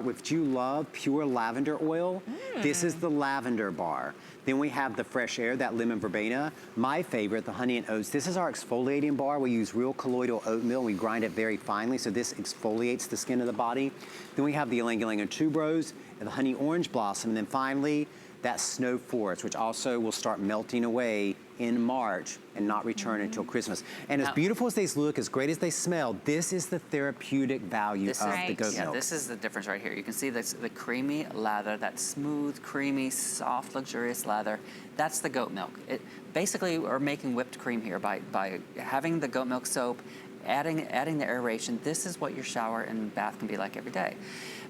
If you love pure lavender oil, this is the lavender bar. Then we have the fresh air, that lemon verbena. My favorite, the honey and oats. This is our exfoliating bar. We use real colloidal oatmeal. We grind it very finely, so this exfoliates the skin of the body. Then we have the ylang ylang and tuberose, and the honey orange blossom. And then finally, that snow forest, which also will start melting away in March and not return until Christmas. And as beautiful as these look, as great as they smell, this is the therapeutic value of the goat milk. Yeah, this is the difference right here. You can see this, the creamy lather, that smooth, creamy, soft, luxurious lather. That's the goat milk. It basically, we're making whipped cream here by having the goat milk soap, adding the aeration. This is what your shower and bath can be like every day.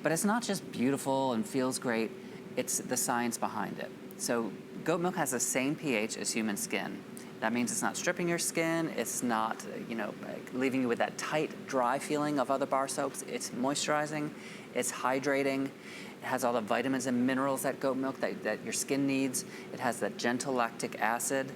But it's not just beautiful and feels great. It's the science behind it. So goat milk has the same pH as human skin. That means it's not stripping your skin, it's not, you know, leaving you with that tight, dry feeling of other bar soaps. It's moisturizing, it's hydrating, it has all the vitamins and minerals that goat milk that your skin needs. It has that gentle lactic acid.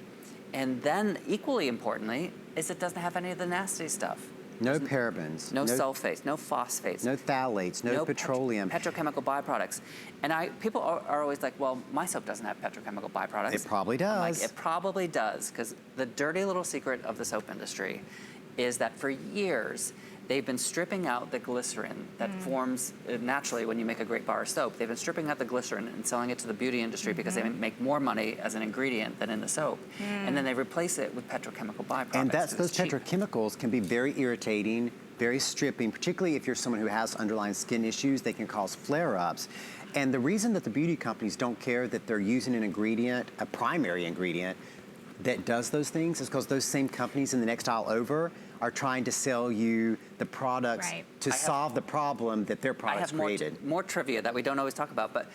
And then, equally importantly, is it doesn't have any of the nasty stuff. No parabens. No sulfates, no phosphates. No phthalates, no petroleum. Petrochemical byproducts. And people are always like, well, my soap doesn't have petrochemical byproducts. It probably does. I'm like, it probably does, because the dirty little secret of the soap industry is that for years, they've been stripping out the glycerin that forms naturally when you make a great bar of soap. They've been stripping out the glycerin and selling it to the beauty industry because they make more money as an ingredient than in the soap. And then they replace it with petrochemical byproducts. And those petrochemicals can be very irritating, very stripping, particularly if you're someone who has underlying skin issues. They can cause flare-ups. And the reason that the beauty companies don't care that they're using an ingredient, a primary ingredient, that does those things is because those same companies in the next aisle over are trying to sell you the products to solve the problem that their products created. I have more trivia that we don't always talk about, but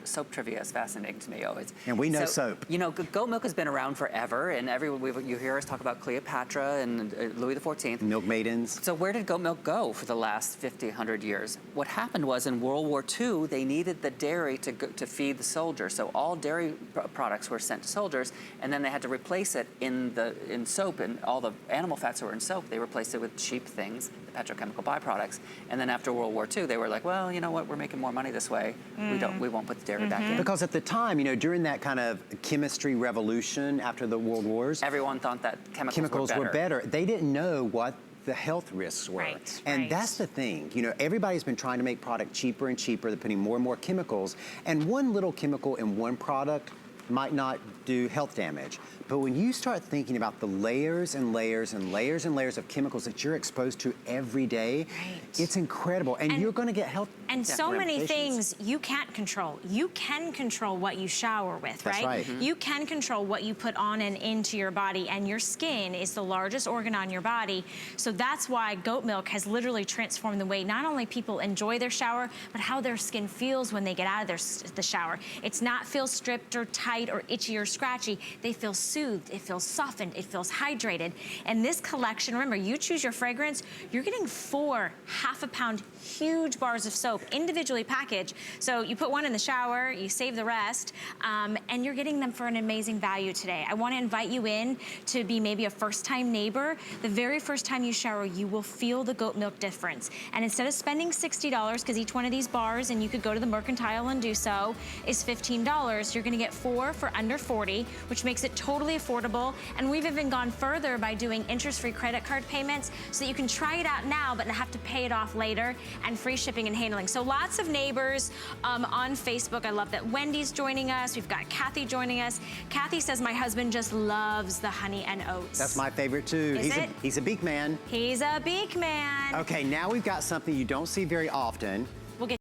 soap trivia is fascinating to me always. And we know soap. You know, goat milk has been around forever, and you hear us talk about Cleopatra and Louis XIV. Milk maidens. So where did goat milk go for the last 50, 100 years? What happened was in World War II, they needed the dairy to feed the soldiers. So all dairy products were sent to soldiers, and then they had to replace it in soap, and all the animal fats that were in soap, they replaced it with cheap things, the petrochemical byproducts. And then after World War II, they were like, well, you know what, we're making more money this way. We won't put the dairy back in. Because at the time, you know, during that kind of chemistry revolution after the World Wars, everyone thought that chemicals were better. They didn't know what the health risks were. And that's the thing. You know, everybody's been trying to make product cheaper and cheaper. They're putting more and more chemicals. And one little chemical in one product might not do health damage. But when you start thinking about the layers and layers and layers and layers of chemicals that you're exposed to every day, it's incredible. And you're gonna get health so many things you can't control. You can control what you shower with, right? You can control what you put on and into your body, and your skin is the largest organ on your body. So that's why goat milk has literally transformed the way not only people enjoy their shower, but how their skin feels when they get out of the shower. It's not feel stripped or tight or itchy or scratchy. They feel soothed, it feels softened, it feels hydrated. And this collection, remember, you choose your fragrance, you're getting 4 half-a-pound huge bars of soap individually packaged. So you put one in the shower, you save the rest, and you're getting them for an amazing value today. I want to invite you in to be maybe a first-time neighbor. The very first time you shower, you will feel the goat milk difference. And instead of spending $60, because each one of these bars, and you could go to the Mercantile and do so, is $15, you're going to get 4 for under $40, which makes it totally affordable. And we've even gone further by doing interest-free credit card payments so that you can try it out now but not have to pay it off later, and free shipping and handling. So lots of neighbors on Facebook. I love that Wendy's joining us. We've got Kathy joining us. Kathy says, my husband just loves the honey and oats. That's my favorite too. He's a Beekman. He's a Beekman. Okay, now we've got something you don't see very often.